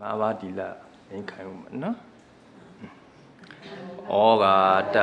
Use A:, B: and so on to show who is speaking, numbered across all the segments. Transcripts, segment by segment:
A: ငါးပါးဒီလလိမ့်ခိုင်းဦးမယ်နော်ဩဃာတ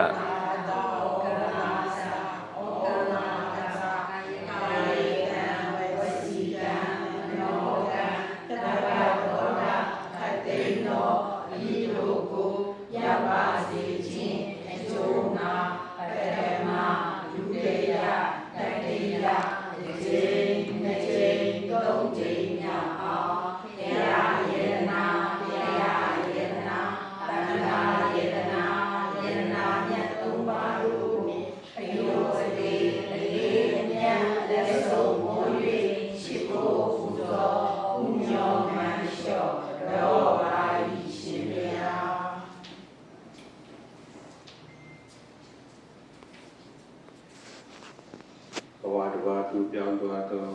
B: ပြောင်းသွားတော့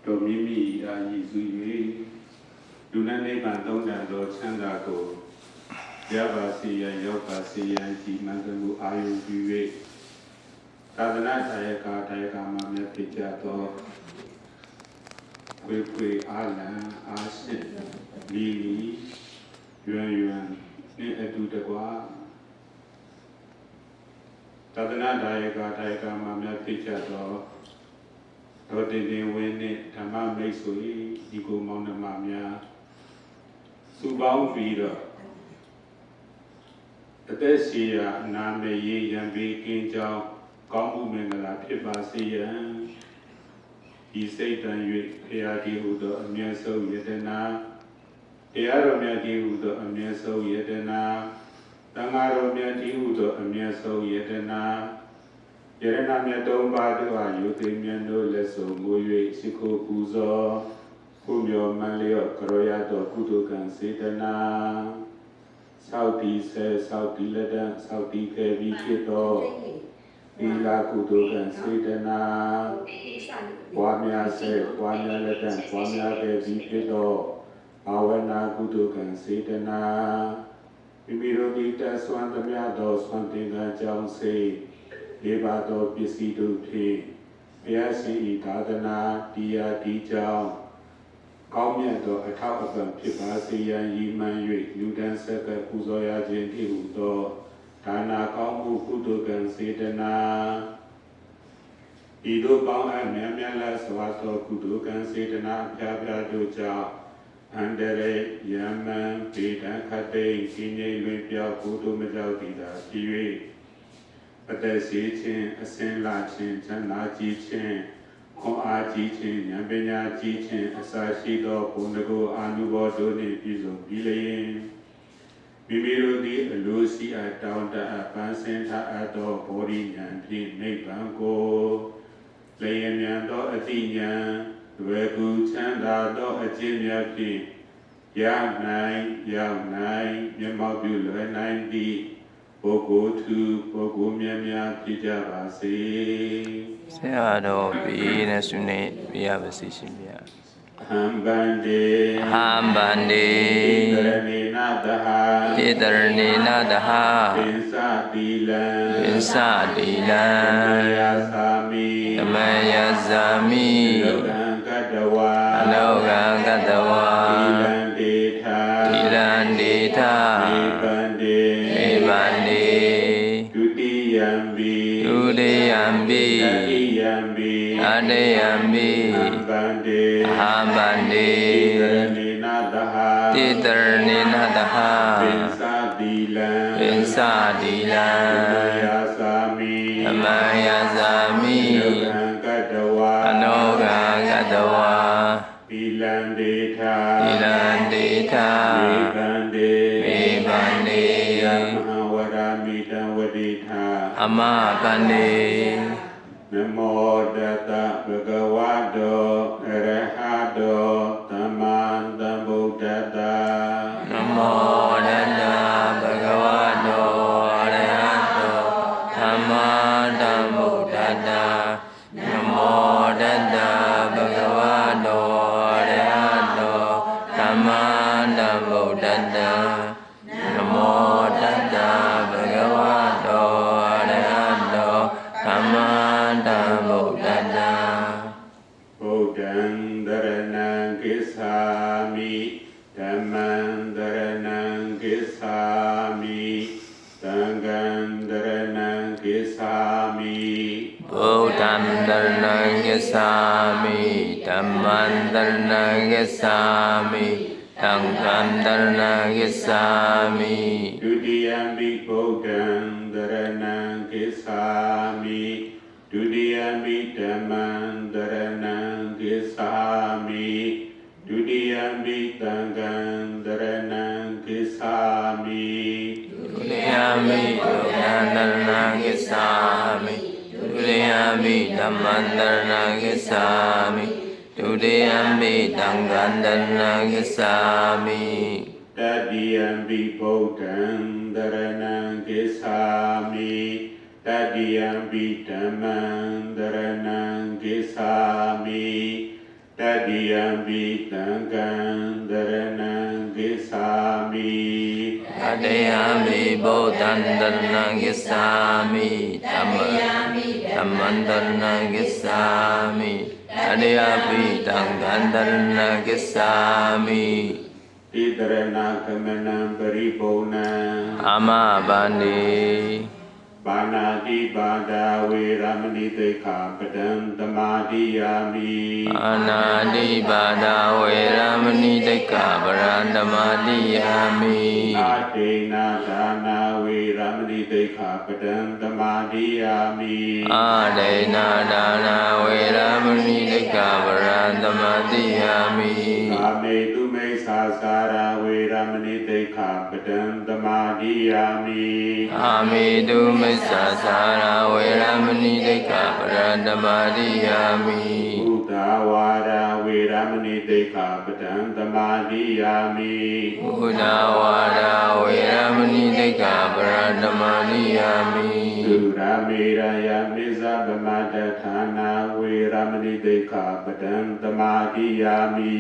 B: တို့မိမိအာရည်စု၍လူနဲ့နိဗ္ဗာန်သုံးတန်သောချမ်းသာကိုရပါစေရန်ရောက်ပါစေရန်ဒီမှန်မှုအာယုပြု၍သာသနာ့တရားကာမှာမြတ်ဖြစ်ကြသောခွေအားလံအားရှိလီရွံနှင့်အတူတကွာသာသနာ့တရားကာမှာမြတ်ဖြစ်ကြသောတော်တင်ဝင်းနှင့်ဓမ္မမိတ်ဆွေဒီကိုမောင်နှမများစုပေါင်းပြီးတော့အသက်ရှိရာအနာမေရေးရံပေးကင်းကြောင်းကောင်းမှုမင်္ဂလာဖြစ်ပါစေရန်ဒီစိတ်တန်၍ဖရာဒီဟုသောအမြတ်ဆုံးယတနာတရားတော်မြတ်ဒီဟုသောအမြတ်ဆုံးယတနာသံဃာတော်မြတ်ဒီဟုသောအမြတ်ဆုံးယတနာယရဏမြတ်သုံးပါးတို့အားယုသိမြတ်တို့လက်ဆုံးမူ၍ရှိခိုးပူဇော်ခုမြော်မှန်လျော့ကရောရသောကုသိုလ်ကံစေတနာသောက်တီဆဲသောက်တီလက်တံသောက်တီခဲ့ပြီးဖြစ်သောဒီလာကုသိုလ်ကံစေတနာပွားများဆဲပွားများလက်တံပွားများခဲ့ပြီးဖြစ်သောဘာဝနာကုသိုလ်ကံစေတနာမိမိတို့ဒီတဆွမ်းသမျှသောဆွမ်းတင်ကံကြောင့်စေလေးပါးသောပစ္စည်းတို့ဖြင့်ဘုရားရှင်ဤသာသနာတရားဒီကြောင့်ကောင်းမြတ်သောအထောက်အပံ့ဖြစ်ပါစေရန်ရည်မှန်း၍လူတန်းဆက်ကပူဇော်ရခြင်းဖြစ်ဟူသောဒါနာကောင်းမှုကုသိုလ်ကံစေတနာဤသို့ပေါင်းအပ်မြတ်မြတ်လစွာသောကုသိုလ်ကံစေတနာအပြားပြားတို့ကြောင့်အန္တရေယမံပေတံခတိရှင်ငြိမ်လွင်ပြောက်ကုသိုလ်မကြောက်တည်တာဖြစ်၍အသက်ရှိခြင်းအစဉ်လာခြင်းချမ်းသာကြည်ခြင်းခွန်အားကြီးခြင်းဉာဏ်ပညာကြီးခြင်းအစာရှိသောဘုန်းတော်အာနုဘောတို့နှင့်ပြည့်စုံပြီးလျင်မိမိတို့သည်အလိုရှိအပ်တောင်းတအပ်ပန်းစင်ထားအပ်သောဘောဓိဉာဏ်ဖြင့်နိဗ္ဗာန်ကိုလျင်မြန်သောအတိဉာဏ်ဝေကူချမ်းသာသောအကျင့်များဖြင့်ရောက်နိုင်မျက်မှောက်ပြုလွယ်နိုင်သည့်ပုဂ္ဂိုလ်သူပုဂ္ဂိုလ်များဖြစ်ကြပါစေ
A: ဆရာတော်ပြီးနဲ့ဆုနေပြရပါစေရှင်ဗျာ
B: ဟံဗန္တိဣတရဏေနတဟပိစတိလံသမယသာမိလောကံကတဝါ
A: သီလံဒေထာ
B: မေဗန္တိဒုတိယံဘိ
A: အတိယံဘိ
B: ဟံဗန္တိဣတရဏေနတဟ
A: ပိစတိလံသမယသာမိ
B: လောကံကတဝါသီလံဒေထာ
A: မေဗန္တိ
B: ယမဟာဝရမိတံဝတိထာ
A: အမဗန္တိ
B: နမောတတဗုဒ္ဓဝါဒောအရဟတောသမ္မာသမ္ဗုဒ္ဓတ္တ
A: နမောတတဗုဒ္ဓဝါဒောအရဟတောသမ္မာသမ္ဗုဒ္ဓတ္တနမောတတဗုဒ္ဓဝါဒောအရဟတောသမ္မာသမ္ဗုဒ္ဓတ္တနမောတတဗုဒ္ဓဝါဒောအရဟတောသမ္မာသမ္ဗုဒ္ဓတ္တ
B: ဗုဒ္ဓံတရဏံကိစ္ဆာမိဓမ္မ Dhammam Dharanam Gissami Sangam Dharanam Gissami
A: Buddham Dharanam Gissami Dhammam Dharanam Gissami Sangam Dharanam Gissami
B: Dutiyampi Buddham Dharanam Gissami Dutiyampi Dhammam Dharanam Gissami Dutiyampi Sangam Dharanam Gissami
A: Dutiyampi Buddham Dharanam Gissami Dutiyampi Dhammam Dharanam Gissami Dutiyampi Sangam Dharanam Gissami
B: Tatiyampi Buddham Dharanam Gissami Tatiyampi Dhammam Dharanam Gissami Tatiyampi Sangam Dharanam Gissami
A: Tatiyampi Buddham Dharanam Gissami Dhammam Dharanam Gissami Tatiyampi Sangam Dharanam Gissami
B: Tidarana Kamanam Paripona
A: Amabandi
B: Banadi Bada Veramani Dekha Padam Dhamadiyami
A: Anadi Bada Veramani Dekha Padam Dhamadiyami
B: Adena Dana Veramani Dekha Padam Dhamadiyami
A: Adena Dana Veramani Dekha Padam Dhamadiyami
B: Kame Tume Sasara Veramani Dekha Padam Dhamadiyami
A: Amidu Sasara Veramani Dekha Padam Dhamadiyami
B: Buddhavara Veramani Dekha Padam Dhamadiyami
A: Buddhavara Veramani Dekha Padam Dhamadiyami
B: Duramiraya Mizabhamadhathana Veramani Dekha Padam Dhamadiyami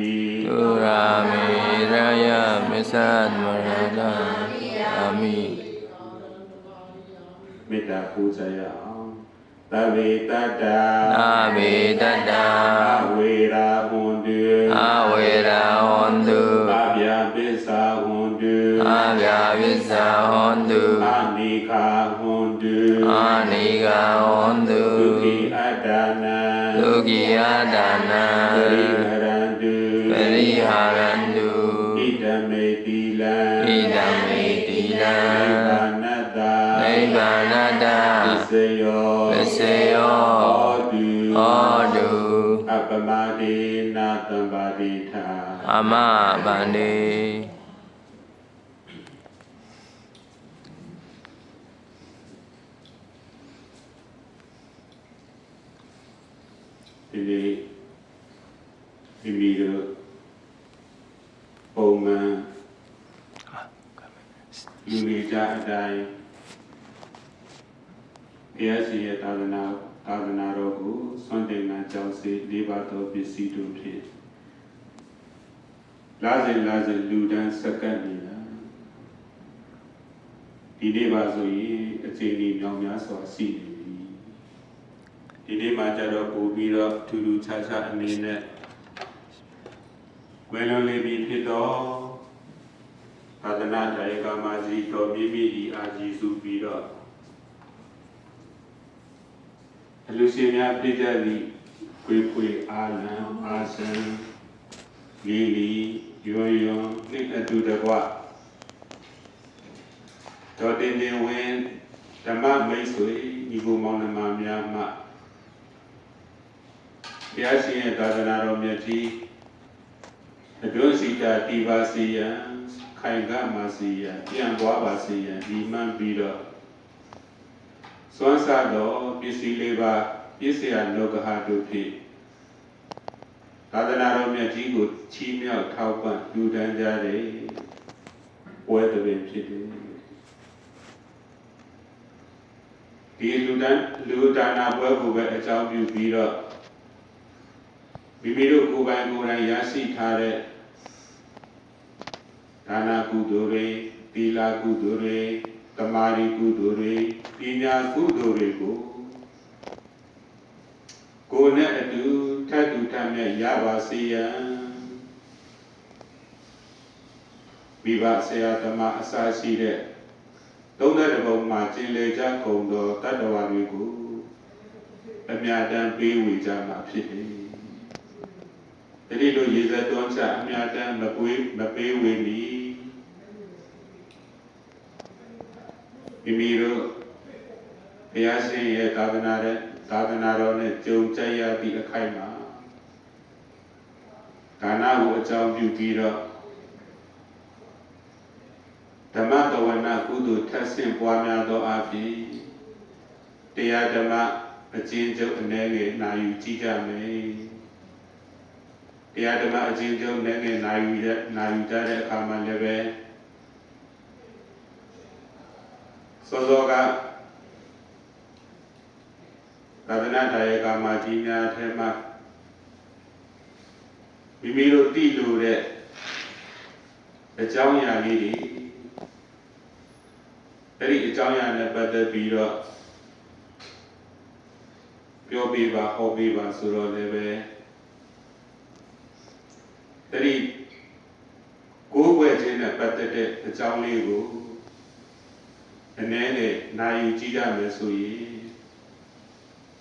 A: Duramiraya Misadmaradha Ami
B: Metta Pujaya Tave Tata
A: Nabe Dada
B: Avera Hondu
A: Avera Hondu
B: Abhya Visa Hondu
A: Abhya Visa Hondu
B: Anika Hondu
A: Anika Hondu
B: Duki Adana
A: Duki Adana
B: Pariharandu
A: Pariharandu
B: Idame Tilan
A: Idame Tilan
B: Nibbana
A: Nibbana
B: Visayo
A: Visayo Odu
B: Appamadi Natambadita
A: Amabandi
B: Ini Imido Oman Lunija Adai Piasi Tadana Rogu Sondena Jalsi Libato Bisidu Pit Laze Ludan Sakanina Dinebazoyi Atini Nyamya Swasiဒီနေ့မှာကြတော့ပို့ပြီးတော့ထူးထူးခြားခြားအနေနဲ့ဝယ်လွန်လေးပြီးဖြစ်တော့သာသနာ့တရားကမာစီတော်မြင့်မြင့်ဤအာကြီးစုပြီးတော့အလူရှင်များပြည့်ကြသည့်ခွေအာလံအာဆံလီယွန်းနှစ်အတူတကွတော်တင်ဝင်ဓမ္မမိတ်ဆွေညီကိုမောင်နှမများမှဘုရားရှင်ရဲ့သာသနာတော်မြတ်ကြီးအတွင်းစီတာတိပါစီယံခိုင်ကမာစီယံပြန်ပွားပါစီယံဒီမှန်ပြီးတော့စွမ်းစားတော်ပစ္စည်းလေးပါပြည့်စရာလောကဟာတို့ဖြင့်သာသနာတော်မြတ်ကြီးကိုချီးမြှောက်ထောက်ပံ့လူတန်းကြတဲ့ပွဲတစ်ပင်ဖြစ်တယ်ဒီလူဒါနာပွဲကိုပဲအကြောင်းပြုပြီးတော့မိမိတို့ကိုယ်ပိုင်ကိုယ်တိုင်ရရှိထားတဲ့ဒါနကုသိုလ်တွေသီလကုသိုလ်တွေသမာဓိကုသိုလ်တွေပညာကုသိုလ်တွေကိုကိုယ်နဲ့အတူထပ်တူထပ်မြတ်ရပါစေရန် မိဘဆရာသမားအစာရှိတဲ့သုံးတဲ့ဘုံမှာကျင်လေကြကုန်သောတတ္တဝါတွေကိုအမြတ်တမ်းပေးဝေကြမှာဖြစ်တယ်။တတိလိုရေစက်တွန်းချအမြတ်တမ်းမပေးဝေမီမိမိတို့ဘုရားရှင်ရဲ့သာသနာတော်နဲ့ကြုံကြိုက်ရသည့်အခိုက်မှာဒါနကိုအကြောင်းပြုပြီးတော့ဓမ္မတဝနာကုသိုလ်ထပ်ဆင့်ပွားများသောအဖြစ်တရားဓမ္မအကျဉ်းချုပ်အနေနဲ့နာယူကြည့်ကြမယ်တရားဓမ္မအကျဉ်းချုပ်အနေနဲ့နာယူကြတဲ့အခါမှာလည်းပဲစောစောကသာသနာ့တရားကမှာကြီးများထဲမှာမိမိတို့သိလို့တဲ့အကြောင်းအရာလေးတွေအဲ့ဒီအကြောင်းအရာနဲ့ပတ်သက်ပြီးတော့ပြောပြပါဟောပြပါဆိုတော့လည်းပဲအဲ့ဒီကိုယ်ွယ်ခြင်းနဲ့ပတ်သက်တဲ့အကြောင်းလေးကိုအနည်းနဲ့နာယူကြည့်ရမယ်ဆိုရင်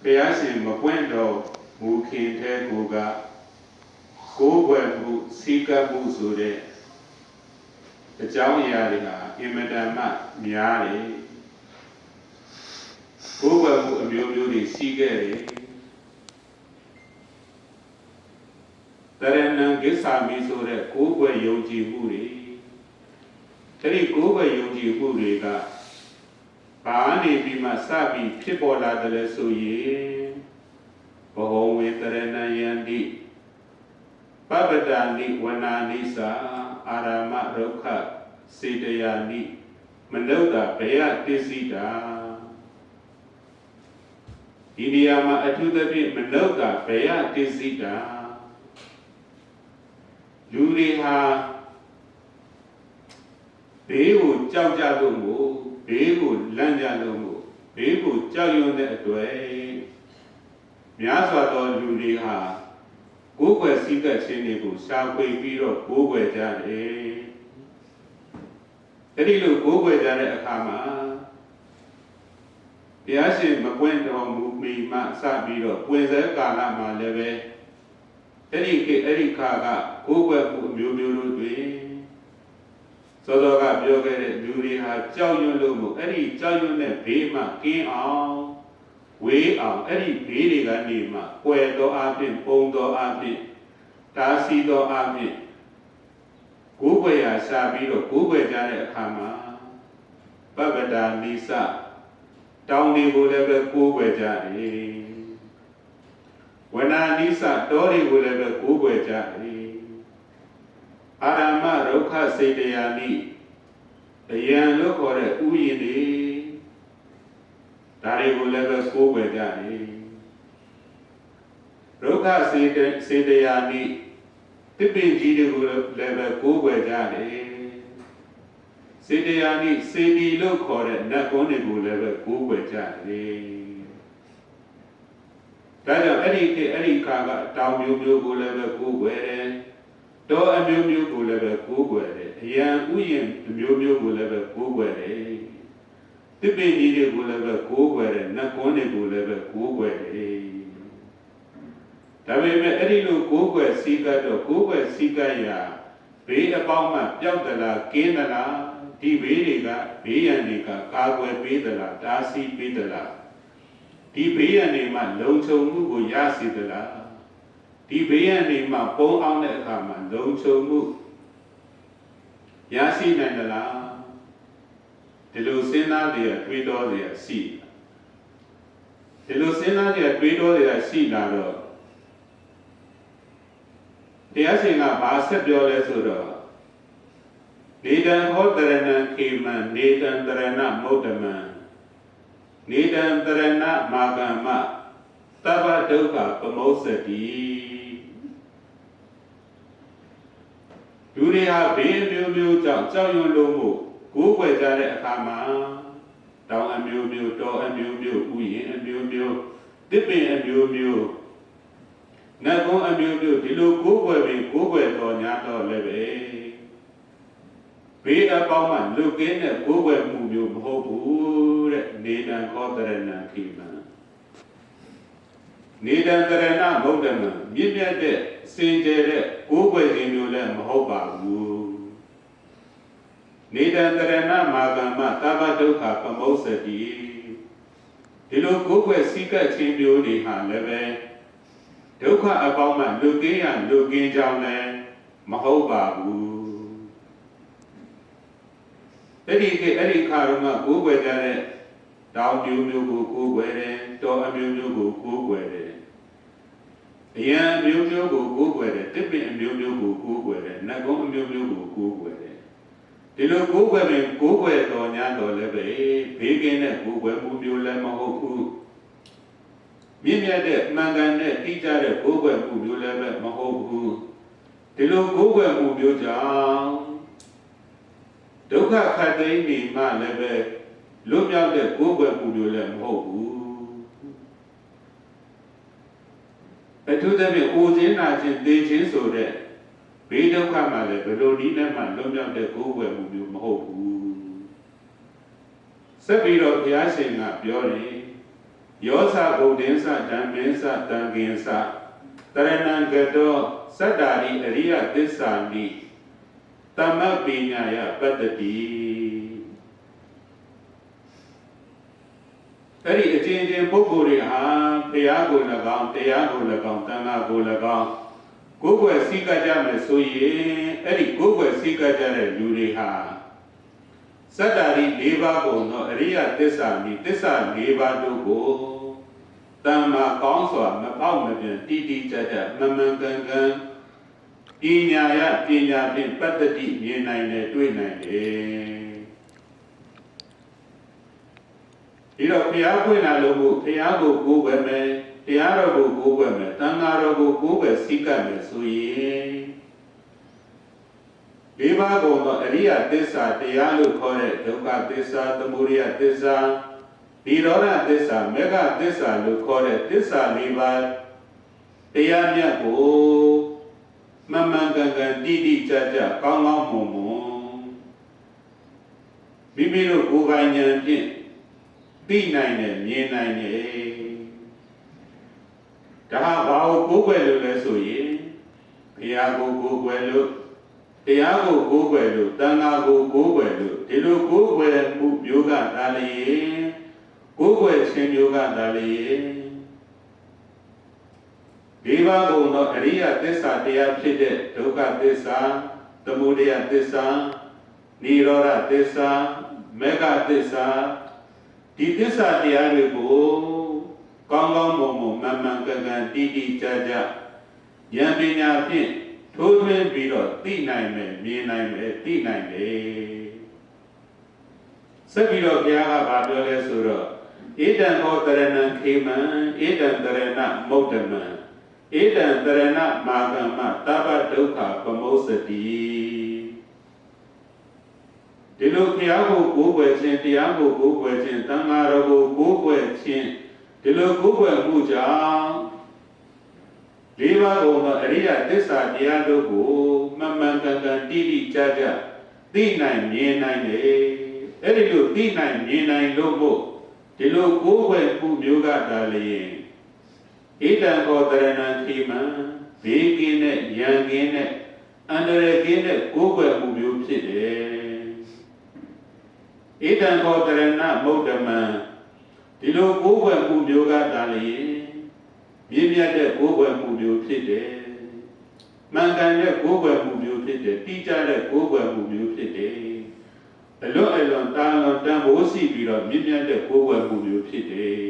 B: ဘုရားရှင်မပွင့်တော်မူခင်ထဲကိုကကိုယ်ွယ်မှုစီကပ်မှုဆိုတဲ့အကြောင်းအရာတွေဟာအင်မတန်မှများတယ်ကိုယ်ွယ်မှုအမျိုးမျိုးတွေရှိခဲ့တယ်တရဏံကိစ္ဆာမိဆိုတဲ့ကိုယ်ွယ်ယုံကြည်မှုတွေအဲ့ဒီကိုယ်ွယ်ယုံကြည်မှုတွေကဘာနေပြီးမှစပြီးဖြစ်ပေါ်လာတယ်လဲဆိုရင်ဘောဝေတရဏယန္တိပပဒာနိဝနာနိသာအာရမရုခစေတယာနိမနုဿဘယတိစိတာဒီနေရာမှာအထူးသဖြင့်မနုဿဘယတိစိတာလူတွေဟာဘေးကိုကြောက်ကြလို့မို့ဘေးကိုလန့်ကြလို့မို့ဘေးကိုကြောက်ရွံ့တဲ့အတွက်များစွာသောလူတွေဟာကိုယ်ွယ်စည်းကပ်ခြင်းတွေကိုရှားဖွေပြီးတော့ကိုယ်ွယ်ကြတယ်အဲ့ဒီလိုကိုယ်ွယ်ကြတဲ့အခါမှာဘုရားရှင်မပွင့်တော်မူမီမှစပြီးတော့ပွင့်စဲကာလမှာလည်းပဲအဲ့ဒီခါကကိုယ်ွယ်မှုအမျိုးမျိုးတို့တွင်စောစောကပြောခဲ့တဲ့လူတွေဟာကြောက်ရွံ့လို့မို့အဲ့ဒီကြောက်ရွံ့တဲ့ဘေးမှကင်းအောင်ဝေးအောင်အဲ့ဒီဘေးတွေကနေမှကွယ်တော်အပြင်ပုံတော်အပြင်တားဆီးတော်အပြင်ကိုယ်ွယ်ရာရှာပြီးတော့ကိုယ်ွယ်ကြတဲ့အခါမှာပပဒာနိစတောင်းတွေကိုလည်းပဲကိုယ်ွယ်ကြတယ်ဝနာနိစတောတွေကိုလည်းပဲကိုယ်ွယ်ကြတယ်အာရမရုခစေတယာနိအယံလို့ခေါ်တဲ့ဥယျာဉ်တွေဒါတွေကိုလည်းပဲကိုးကွယ်ကြတယ်ရုခစေတယာနိတိပင်ကြီးတွေကိုလည်းပဲကိုးကွယ်ကြတယ်စေတယာနိစေတီလို့ခေါ်တဲ့နတ်ကုန်းတွေကိုလည်းပဲကိုးကွယ်ကြတယ်ဒါကြောင့်အဲ့ဒီခါကတောင်မျိုးမျိုးကိုလည်းပဲကိုးကွယ်တယ်တောအမျိုးမျိုးကိုလည်းပဲကိုးကွယ်တယ်အယံဥယျာဉ်မျိုးမျိုးကိုလည်းပဲကိုးကွယ်တယ်တိပင်ကြီးတွေကိုလည်းပဲကိုးကွယ်တယ်နတ်ကွန်းတွေကိုလည်းပဲကိုးကွယ်တယ်ဒါပေမဲ့အဲ့ဒီလိုကိုးကွယ်စည်းကပ်တော့ကိုးကွယ်စည်းကပ်ရာဘေးအပေါင်းမှပျောက်သလားကင်းသလားဒီဘေးတွေကဘေးရန်တွေကကာကွယ်ပေးသလားတားဆီးပေးသလားဒီဘေးရန်တွေမှလုံခြုံမှုကိုရစေသလားဒီဘေးရန်တွေမှာပုံအောင်တဲ့အခါမှာလုံခြုံမှုရရှိနိုင်သလားဒီလိုစဉ်းစားကြရတွေးတောကြရရှိဒီလိုစဉ်းစားကြရတွေးတောကြရရှိလာတော့တရားရှင်ကဘာဆက်ပြောလဲဆိုတော့နေတံဟောတရဏံခေမံနေတံတရဏမௌတမံနေတံတရဏမာကမ္မသဗ္ဗဒုက္ခပမောစတိလူတွေဟာဘေးမျိုးမျိုးကြောင့်ကြောက်ရွံ့လို့မို့ကိုယ်ွယ်ကြတဲ့အခါမှာတောင်အမျိုးမျိုးတောအမျိုးမျိုးဥယျာဉ်အမျိုးမျိုးတစ်ပင်အမျိုးမျိုးနတ်ကုန်းအမျိုးမျိုးဒီလိုကိုယ်ွယ်ပြီးကိုယ်ွယ်တော်ညာတော်လည်းပဲ ဘေးအပေါင်းမှလူကင်းတဲ့ကိုယ်ွယ်မှုမျိုးမဟုတ်ဘူးတဲ့နေတံခောတရဏခိမံနေတံတရဏမုဒ္ဓမံမြင့်မြတ်တဲ့စင်ကြယ်တဲ့ကိုယ်ွယ်ခြင်းမျိုးလည်းမဟုတ်ပါဘူးနေတံတရဏမာကမ္မသဗ္ဗဒုက္ခပမုစ္စတိဒီလိုကိုယ်ွယ်စိကတ်ခြင်းမျိုးတွေဟာလည်းပဲဒုက္ခအပေါင်းမှလူကင်းရလူကင်းကြောင်းလည်းမဟုတ်ပါဘူးအဲ့ဒီခါတော့ကိုယ်ွယ်ကြတဲ့တောင်မျိုးမျိုးကိုကိုယ်ွယ်တယ်တောအမျိုးမျိုးကိုကိုယ်ွယ်တယ်အရံအမျိုးမျိုးကိုကိုယ်ွယ်တယ်တစ်ပင်အမျိုးမျိုးကိုကိုယ်ွယ်တယ်နတ်ကုန်းအမျိုးမျိုးကိုကိုယ်ွယ်တယ်ဒီလိုကိုယ်ွယ်ရင်ကိုယ်ွယ်တော်ညာတော်လည်းပဲဘေးကင်းတဲ့ကိုယ်ွယ်မှုမျိုးလည်းမဟုတ်ဘူးမြင့်မြတ်တဲ့မှန်ကန်တဲ့တိကျတဲ့ကိုယ်ွယ်မှုမျိုးလည်းပဲမဟုတ်ဘူးဒီလိုကိုယ်ွယ်မှုမျိုးကြောင့်ဒုက္ခခတ်သိမ်းနေမှလည်းပဲလွတ်မြောက်တဲ့ကိုယ်ွယ်မှုမျိုးလည်းမဟုတ်ဘူးအထူးသဖြင့်အိုခြင်းနာခြင်းသိခြင်းဆိုတဲ့ဘေးဒုက္ခမှလည်းဘယ်လိုနည်းနဲ့မှလွတ်မြောက်တဲ့ကိုယ်ွယ်မှုမျိုးမဟုတ်ဘူးဆက်ပြီးတော့ဘုရားရှင်ကပြောတယ်ယောသဗုဒ္ဓင်္စဓမ္မင်္စတံကင်္စတရဏံကတောစတ္တာရိအရိယသစ္စာနိတမပညာယပတ္တိအဲ့ဒီအချင်းချင်းပုဂ္ဂိုလ်တွေဟာတရားကို၎င်းတရားကို၎င်းတန်ခါကို၎င်းကိုယ်ွယ်စိကကြမယ်ဆိုရင်အဲ့ဒီကိုယ်ွယ်စိကကြတဲ့လူတွေဟာစတ္တာရိ၄ပါးကုန်သောအရိယသစ္စာနိသစ္စာ၄ပါးတို့ကိုတမ္မာကောင်းစွာမပေါက်မပြတ်တိတိကျကျမမှန်ကန်ကန်ပညာယပညာဖြင့်ပတ္တိမြင်နိုင်တယ်တွေ့နိုင်တယ်ဒီတော့ဘုရားဖွင့်လာလို့ဘုရားကိုကိုးကွယ်မယ်တရားတော်ကိုကိုးကွယ်မယ်တန်ခါတော်ကိုကိုးကွယ်စိတ်ကပ်မယ်ဆိုရင်ဒီဘာကုန်သောအရိယသစ္စာတရားလို့ခေါ်တဲ့ဒုက္ခသစ္စာသမုဒယသစ္စာနိရောဓသစ္စာမေဃသစ္စာလို့ခေါ်တဲ့သစ္စာ၄ပါးတရားမြတ်ကိုမမှန်ကန်ကန်တိတိကျကျကောင်းကောင်းမွန်မွန်မိမိတို့ကိုယ်ပိုင်ဉာဏ်ဖြင့်သိနိုင်တယ်မြင်နိုင်တယ်ဒါဟာဘာကိုကိုးကွယ်လို့လဲဆိုရင်ဘုရားကိုကိုးကွယ်လို့တရားကိုကိုးကွယ်လို့တန်ခါကိုကိုးကွယ်လို့ဒီလိုကိုးကွယ်မှုမျိုးကဒါလျင်ကိုးကွယ်ခြင်းမျိုးကဒါလျင်ဒီဘာကုန်သောအရိယသစ္စာတရားဖြစ်တဲ့ဒုက္ခသစ္စာသမုဒယသစ္စာနိရောဓသစ္စာမေဃသစ္စာဒီသစ္စာတရားတွေကိုကောင်းကောင်းမွန်မွန်မှန်မှန်ကန်ကန်တိတိကျကျဉာဏ်ပညာဖြင့်ထိုးထွင်းပြီးတော့သိနိုင်မယ်မြင်နိုင်မယ်သိနိုင်တယ်ဆက်ပြီးတော့ဘုရားကဗာပြောလဲဆိုတော့ဧတံဟောတရဏံခေမံဧတံတရဏမုဒ္ဓမံဧတံတရဏမာကမ္မသဗ္ဗဒုက္ခပမုစ္စတိဒီလိုဘုရားကိုကိုးကွယ်ခြင်းတရားကိုကိုးကွယ်ခြင်းသံဃာတော်ကိုကိုးကွယ်ခြင်းဒီလိုကိုးကွယ်မှုကြောင့်၄ပါးကုန်သောအရိယသစ္စာတရားတို့ကိုမှန်မှန်ကန်ကန်တိတိကျကျသိနိုင်မြင်နိုင်တယ်အဲ့ဒီလိုသိနိုင်မြင်နိုင်လို့မို့ဒီလိုကိုးကွယ်မှုမျိုးကဒါလျင်ဧတံဟောတရဏံခိမံဘေးကင်းတဲ့ဉာဏ်ကင်းတဲ့အန္တရာယ်ကင်းတဲ့ကိုးကွယ်မှုမျိုးဖြစ်တယ်ဧတံဟောတရဏမုဒ္ဓမံဒီလိုကိုးကွယ်မှုမျိုးကဒါလျင်မြင့်မြတ်တဲ့ကိုးကွယ်မှုမျိုးဖြစ်တယ်မှန်ကန်တဲ့ကိုးကွယ်မှုမျိုးဖြစ်တယ်တိကျတဲ့ကိုးကွယ်မှုမျိုးဖြစ်တယ်အလွန်အလွန်တာလွန်တန်ဖိုးရှိပြီးတော့မြင့်မြတ်တဲ့ကိုးကွယ်မှုမျိုးဖြစ်တယ်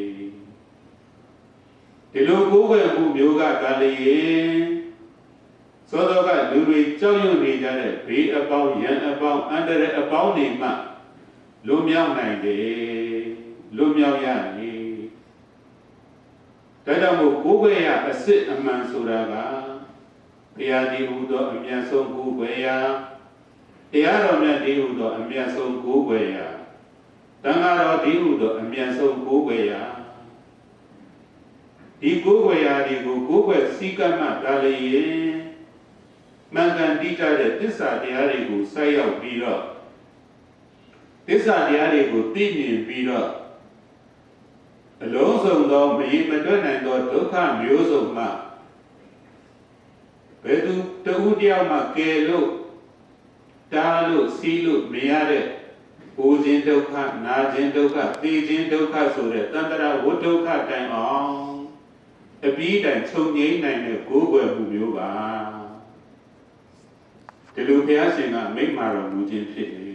B: ဒီလိုကိုးကွယ်မှုမျိုးကဒါလျင်သောတော်ကလူတွေကြောက်ရွံ့နေကြတဲ့ဘေးအပေါင်းရန်အပေါင်းအန္တရာယ်အပေါင်းတွေမှလွတ်မြောက်နိုင်တယ်လွတ်မြောက်ရနေဒါကြောင့်မို့ကိုးကွယ်ရအစစ်အမှန်ဆိုတာကဘုရားဒီဟူသောအမြတ်ဆုံးကိုးကွယ်ရာတရားတော်မြတ်ဒီဟူသောအမြတ်ဆုံးကိုးကွယ်ရာတန်ခါတော်ဒီဟူသောအမြတ်ဆုံးကိုးကွယ်ရာဒီကိုးကွယ်ရာဒီကိုကိုးကွယ်စည်းကမ်းမှဒါလျင်မှန်ကန်တိကျတဲ့သစ္စာတရားတွေကိုစိုက်ရောက်ပြီးတော့ သစ္စာတရားတွေကိုသိမြင်ပြီးတော့အလုံးစုံသောမရေမတွက်နိုင်သောဒုက္ခမျိုးစုံမှဘယ်သူတဦးတယောက်မှကယ်လို့တားလို့စီးလို့မရတဲ့ပူခြင်းဒုက္ခနာခြင်းဒုက္ခသိခြင်းဒုက္ခဆိုတဲ့တန္တရာဝဋ်ဒုက္ခတိုင်အောင်အပြီးတိုင်ချုပ်ငြိမ်းနိုင်တဲ့ကိုယ်ွယ်မှုမျိုးပါဒီလိုဘုရားရှင်ကမိန့်မာတော်မူခြင်းဖြစ်တယ်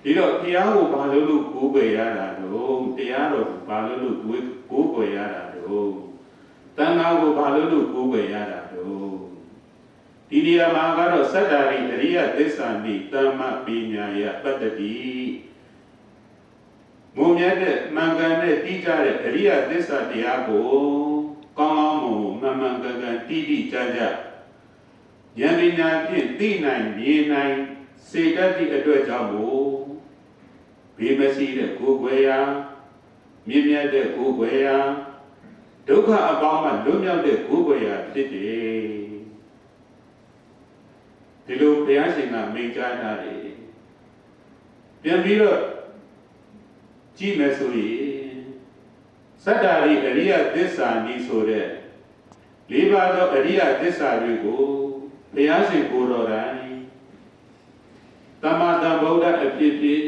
B: ဒီတော့တရားကိုဘာလို့ကိုးကွယ်ရတာတော့တရားတော်ကိုဘာလို့ကိုးကွယ်ရတာတော့တန်ခါကိုဘာလို့ကိုးကွယ်ရတာတော့ဒီနေရာမှာကတော့စတ္တာရိအရိယသစ္စာနိသမ္မပညာယပတ္တိမုံမြတ်တဲ့မှန်ကန်တဲ့တိကျတဲ့အရိယသစ္စာတရားကိုကောင်းကောင်းမွန်မှန်မှန်ကန်ကန်တိတိကျကျဉာဏ်ပညာဖြင့်သိနိုင်မြင်နိုင်စေတတ်သည့်အတွက်ကြောင့်မို့ဘေးမရှိတဲ့ကိုယ်ွယ်ရာမြင့်မြတ်တဲ့ကိုယ်ွယ်ရာဒုက္ခအပေါင်းမှလွတ်မြောက်တဲ့ကိုယ်ွယ်ရာဖြစ်တယ်ဒီလိုဘုရားရှင်ကမိန့်ကြားထားတယ်ပြန်ပြီးတော့ကြည့်မယ်ဆိုရင်စတ္တာရိအရိယသစ္စာနိဆိုတဲ့၄ပါးသောအရိယသစ္စာတွေကိုဘုရားရှင်ကိုယ်တော်တိုင်သမ္မာသမ္ဗုဒ္ဓအဖြစ်ဖြင့်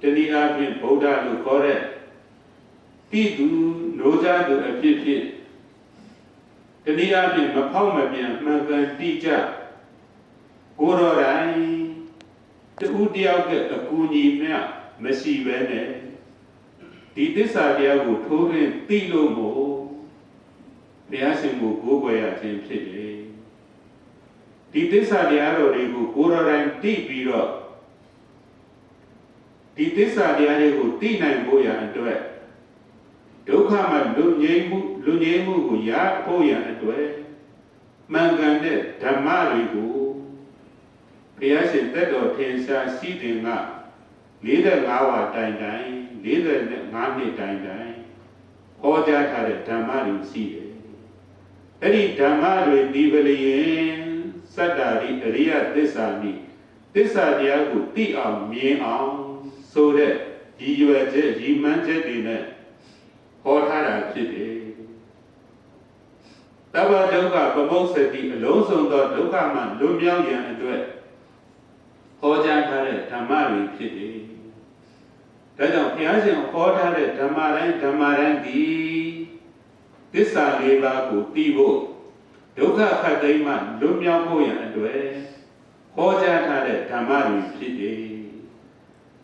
B: တနည်းအားဖြင့်ဗုဒ္ဓလို့ခေါ်တဲ့တိသူနိုးကြသူအဖြစ်ဖြင့်တနည်းအားဖြင့်မဖောက်မပြန်မှန်ကန်တိကျကိုယ်တော်တိုင်တူတယောက်ကအကူအညီမြတ်မရှိဘဲနဲ့ဒီသစ္စာတရားကိုထိုးရင်းသိလို့မို့ဘုရားရှင်ကိုကိုးကွယ်ရခြင်းဖြစ်တယ်ဒီသစ္စာတရားတော်တွေကိုကိုယ်တော်တိုင်သိပြီးတော့ဒီသစ္စာတရားတွေကိုသိနိုင်ဖို့ရန်အတွက်ဒုက္ခမှလွတ်ငြိမ်းမှုကိုရဖို့ရန်အတွက်မှန်ကန်တဲ့ဓမ္မတွေကိုဘုရားရှင်သက်တော်ထင်ရှားရှိတဲ့က45ဝါတိုင်တိုင်45နှစ်တိုင်တိုင်ဟောကြားထားတဲ့ဓမ္မတွေရှိတယ်။အဲ့ဒီဓမ္မတွေဒီပလျင်စတ္တာရိအရိယသစ္စာနိသစ္စာတရားကိုသိအောင်မြင်အောင်ဆိုတဲ့ဒီရွယ်ချက်ဒီမှန်းချက်တွေနဲ့ဟောထားတာဖြစ်တယ်။တဗ္ဗဒုက္ခပမုစ္ဆတိအလုံးစုံသောဒုက္ခမှလွတ်မြောက်ရန်အတွက်ဟောကြားထားတဲ့ဓမ္မတွေဖြစ်တယ်။ဒါကြောင့်ဘုရားရှင်ဟောထားတဲ့ဓမ္မတိုင်းဒီသစ္စာ၄ပါးကိုသိဖို့ဒုက္ခခတ်သိမ်းမှလွတ်မြောက်ဖို့ရန်အတွက်ဟောကြားထားတဲ့ဓမ္မတွေဖြစ်တယ်။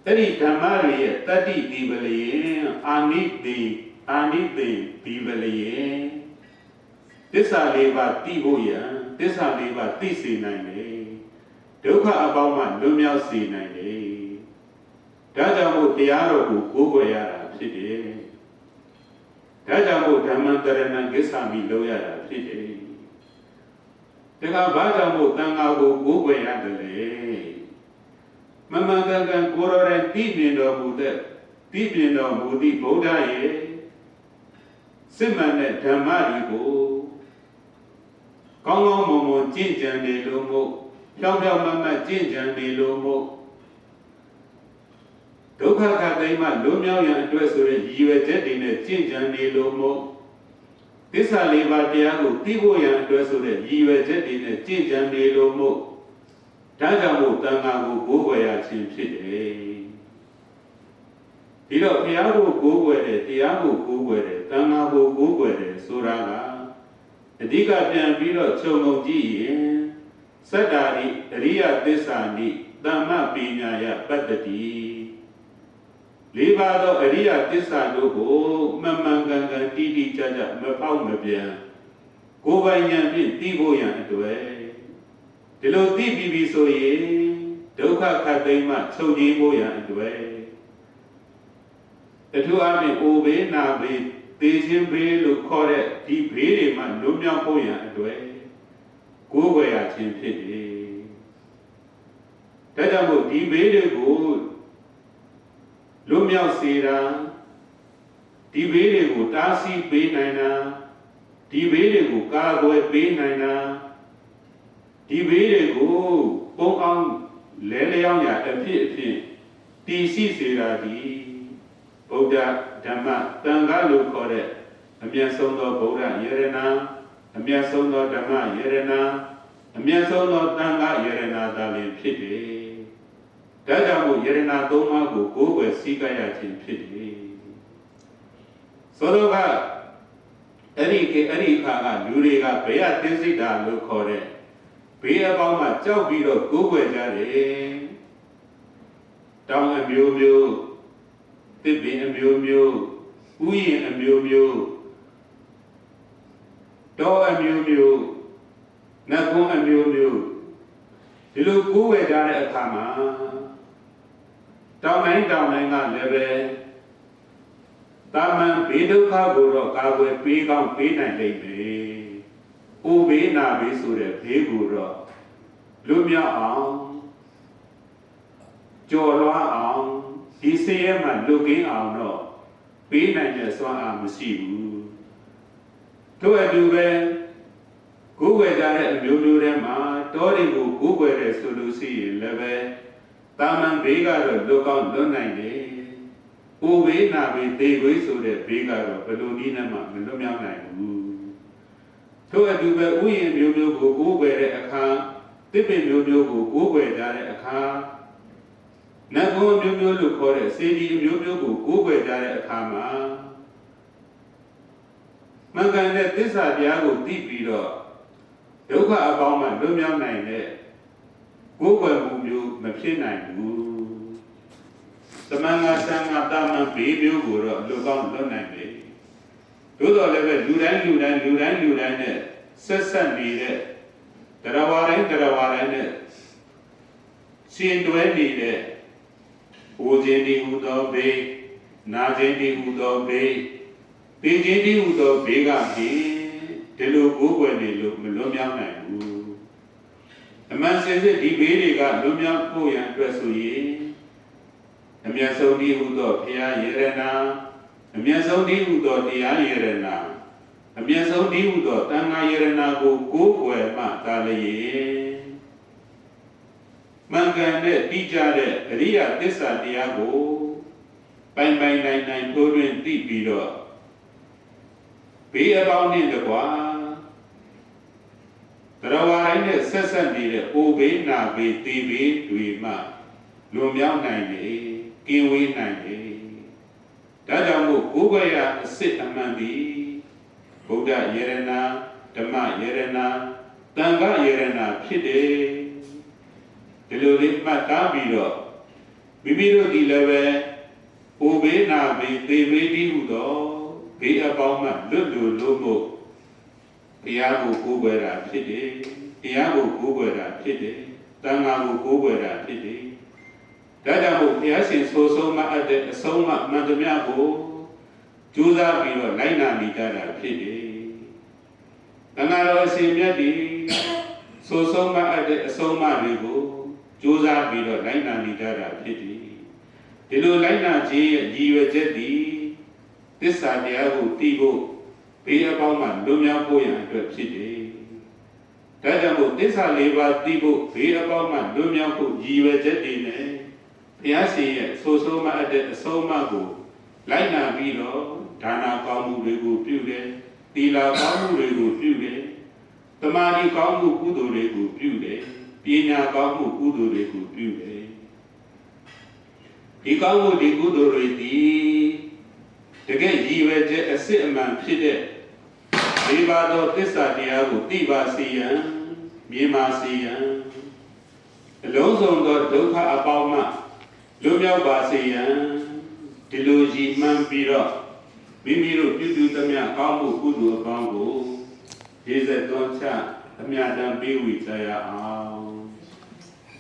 B: အဲ့ဒီဓမ္မတွေရဲ့တတ္တိဒီပလျင်အာနိတိဒီပလျင်သစ္စာ၄ပါးသိဖို့ရန်သစ္စာ၄ပါးသိစေနိုင်တယ်။ဒုက္ခအပေါင်းမှလွတ်မြောက်စေနိုင်တယ်။ဒါကြောင့်မို့တရားတော်ကိုကိုးကွယ်ရတာဖြစ်တယ်။ဒါကြောင့်မို့ဓမ္မတရဏံကိစ္ဆာမိလို့ရတာဖြစ်တယ်။ဒါကဘာကြောင့်မို့သံဃာကိုကိုးကွယ်ရတယ်လေ။မမှန်ကန်ကန်ကိုယ်တော်တိုင်သိမြင်တော်မူတဲ့သိမြင်တော်မူသည့်ဗုဒ္ဓရဲ့စစ်မှန်တဲ့ဓမ္မတွေကိုကောင်းကောင်းမွန်မွန်ကျင့်ကြံနေလို့မို့ဖြောင်းဖြောင်းမတ်မတ်ကျင့်ကြံနေလို့မို့ဒုက္ခခတ်သိမ်းမှလွတ်မြောက်ရန်အတွက်ဆိုတဲ့ရည်ရွယ်ချက်တွေနဲ့ကျင့်ကြံနေလို့မို့သစ္စာ၄ပါးတရားကိုသိဖို့ရန်အတွက်ဆိုတဲ့ရည်ရွယ်ချက်တွေနဲ့ကျင့်ကြံနေလို့မို့ဒါကြောင့်မို့တန်ခါကိုကိုးကွယ်ရခြင်းဖြစ်တယ်ဒီတော့ဘုရားကိုကိုးကွယ်တယ်တရားကိုကိုးကွယ်တယ်တန်ခါကိုကိုးကွယ်တယ်ဆိုတာကအဓိကပြန်ပြီးတော့ခြုံငုံကြည့်ရင်စတ္တာရိအရိယသစ္စာနိသမ္မပညာယပတ္တိ၄ပါးသောအရိယသစ္စာတို့ကိုမှန်မှန်ကန်ကန်တိတိကျကျမဖောက်မပြန်ကိုယ်ပိုင်ဉာဏ်ဖြင့်သိဖို့ရန်အတွက်ဒီလိုသိပြီးပြီဆိုရင်ဒုက္ခခတ်သိမ်းမှချုပ်ငြိမ်းဖို့ရန်အတွက်တထူအပြင်အိုဘေးနာဘေးသေခြင်းဘေးလို့ခေါ်တဲ့ဒီဘေးတွေမှလွတ်မြောက်ဖို့ရန်အတွက်ကိုးကွယ်ရခြင်းဖြစ်တယ်။ဒါကြောင့်မို့ဒီဘေးတွေကိုလွတ်မြောက်စေတာဒီဘေးတွေကိုတားဆီးပေးနိုင်တာဒီဘေးတွေကိုကာကွယ်ပေးနိုင်တာဒီဘေးတွေကိုပုံအောင်လဲလျောင်းရာအဖြစ် တီရှိစေတာဒီဗုဒ္ဓဓမ္မသံဃာလို့ခေါ်တဲ့အမြတ်ဆုံးသောဗုဒ္ဓယရဏအမြတ်ဆုံးသောဓမ္မယရဏအမြတ်ဆုံးသောသံဃာယရဏသာလျှင်ဖြစ်တယ်။ဒါကြောင့်မို့ယရဏသုံးပါးကိုကိုယ်ွယ်စည်းကပ်ရခြင်းဖြစ်တယ်။ဆိုတော့ကအဲ့ဒီခါကလူတွေကဘယ်ရသိစိတ်တာလို့ခေါ်တဲ့ဘေးအပေါင်းမှာကြောက်ပြီးတော့ကိုယ်ွယ်ကြတယ်။တောင်းအမျိုးမျိုးတစ်ပင်အမျိုးမျိုးဥယျာဉ်အမျိုးမျိုးတောအမျိုးမျိုးနတ်ကုန်းအမျိုးမျိုးဒီလိုကိုယ်ဝယ်ကြတဲ့အခါမှာတောင်းတိုင်းကလည်းပဲတာမန်ဘေးဒုက္ခကိုတော့ကာကွယ်ပေးကောင်းပေးနိုင်လိမ့်မယ်။အိုဘေးနာဘေးဆိုတဲ့ဘေးကိုတော့လွတ်မြောက်အောင်ကျော်လွှားအောင်ဒီဆင်းရဲမှလွတ်ကင်းအောင်တော့ပေးနိုင်တဲ့စွမ်းအားမရှိဘူး။တို့အတူပဲကိုယ်ွယ်ကြတဲ့အမျိုးမျိုးထဲမှာတောတွေကိုကိုယ်ွယ်တယ်ဆိုလို့ရှိရင်လည်းပဲတာမန်ဘေးကတော့လွတ်ကောင်းလွတ်နိုင်တယ်။အိုဘေးနာဘေးသေခွေးဆိုတဲ့ဘေးကတော့ဘယ်လိုနည်းနဲ့မှမလွတ်မြောက်နိုင်ဘူး။တို့အတူပဲဥယျာဉ်မျိုးမျိုးကိုကိုယ်ွယ်တဲ့အခါတစ်ပင်မျိုးမျိုးကိုကိုယ်ွယ်ကြတဲ့အခါနတ်ကုန်းမျိုးမျိုးလို့ခေါ်တဲ့စေတီမျိုးမျိုးကိုကိုယ်ွယ်ကြတဲ့အခါမှာမင်္ဂန်တဲ့သစ္စာတရားကိုသိပြီးတော့ဒုက္ခအပေါင်းမှလွတ်မြောက်နိုင်တဲ့ကိုယ်ွယ်မှုမျိုးမဖြစ်နိုင်ဘူးသမန်ငါသံဃာတာမန်ဘေးမျိုးကိုတော့လူကောင်းလွတ်နိုင်တယ်သို့တော်လည်းပဲလူတိုင်းနဲ့ဆက်ဆက်နေတဲ့တရားဝါတိုင်းနဲ့ရှင်တွဲနေတဲ့ဟိုခြင်းဒီဟူသောဘေးနာခြင်းဒီဟူသောဘေးသိခြင်းဒီဟူသောဘေးကဖြင့်ဒီလိုကိုယ်ွယ်နေလို့မလွတ်မြောက်နိုင်ဘူးအမှန်စင်စစ်ဒီဘေးတွေကလွတ်မြောက်ဖို့ရန်အတွက်ဆိုရင်အမြတ်ဆုံးဒီဟူသောဘုရားယရဏအမြတ်ဆုံးဒီဟူသောတရားယရဏအမြတ်ဆုံးဒီဟူသောတန်ခါယရဏကိုကိုယ်ွယ်မှသာလျင်မင်္ဂန်နဲ့တိကျတဲ့အရိယသစ္စာတရားကိုပိုင်နိုင်ထိုးတွင်သိပြီးတော့ဘေးအပေါင်းနဲ့တကွာတရားဝါတိုင်းနဲ့ဆက်ဆက်နေတဲ့အိုဘေးနာဘေးသေဘေးတွေမှလွန်မြောက်နိုင်တယ်ကင်းဝေးနိုင်တယ်ဒါကြောင့်မို့ကိုယ်ွယ်ရအစစ်အမှန်ဒီဗုဒ္ဓယရဏဓမ္မယရဏသံဃာယရဏဖြစ်တယ်ဒီလိုလေးမှတ်သားပြီးတော့မိမိတို့ဒီလည်းပဲအိုဘေးနာဘေးသေဘေးဒီဟုသောဘေးအပေါင်းမှလွတ်လို့မို့တရားကိုကိုးကွယ်တာဖြစ်တယ်တရားကိုကိုးကွယ်တာဖြစ်တယ်သံဃာကိုကိုးကွယ်တာဖြစ်တယ်ဒါကြောင့်မို့ဘုရားရှင်ဆိုဆုံးမအပ်တဲ့အဆုံးမမှန်သမျှကိုကြိုးစားပြီးတော့လိုက်နာနေကြတာဖြစ်တယ်သံဃာတော်အရှင်မြတ်ဒီဆိုဆုံးမအပ်တဲ့အဆုံးမတွေကိုကြိုးစားပြီးတော့လိုက်နာနေကြတာဖြစ်တယ်ဒီလိုလိုက်နာခြင်းရဲ့ရည်ရွယ်ချက်ဒီသစ္စာတရားကိုသိဖို့ဘေးအပေါင်းမှလွတ်မြောက်ဖို့ရန်အတွက်ဖြစ်တယ်ဒါကြောင့်မို့သစ္စာ၄ပါးသိဖို့ဘေးအပေါင်းမှလွတ်မြောက်ဖို့ရည်ရွယ်ချက်တွေနဲ့ဘုရားရှင်ရဲ့ဆိုဆုံးမအပ်တဲ့အဆုံးအမကိုလိုက်နာပြီးတော့ဒါနကောင်းမှုတွေကိုပြုတယ်သီလကောင်းမှုတွေကိုပြုတယ်သမာဓိကောင်းမှုကုသိုလ်တွေကိုပြုတယ်ပညာကောင်းမှုကုသိုလ်တွေကိုပြုတယ်ဒီကောင်းမှုဒီကုသိုလ်တွေဒီတကယ်ရည်ရွယ်ချက်အစစ်အမှန်ဖြစ်တဲ့ဒီပါသောသစ္စာတရားကိုသိပါစေရန်မြင်ပါစေရန်အလုံးစုံသောဒုက္ခအပေါင်းမှလွတ်မြောက်ပါစေရန်ဒီလိုရည်မှန်းပြီးတော့မိမိတို့ပြုစုသမျှကောင်းမှုကုသိုလ်အပေါင်းကိုရေစက်သွန်းချအမြတ်တမ်းပေးဝေကြရအောင်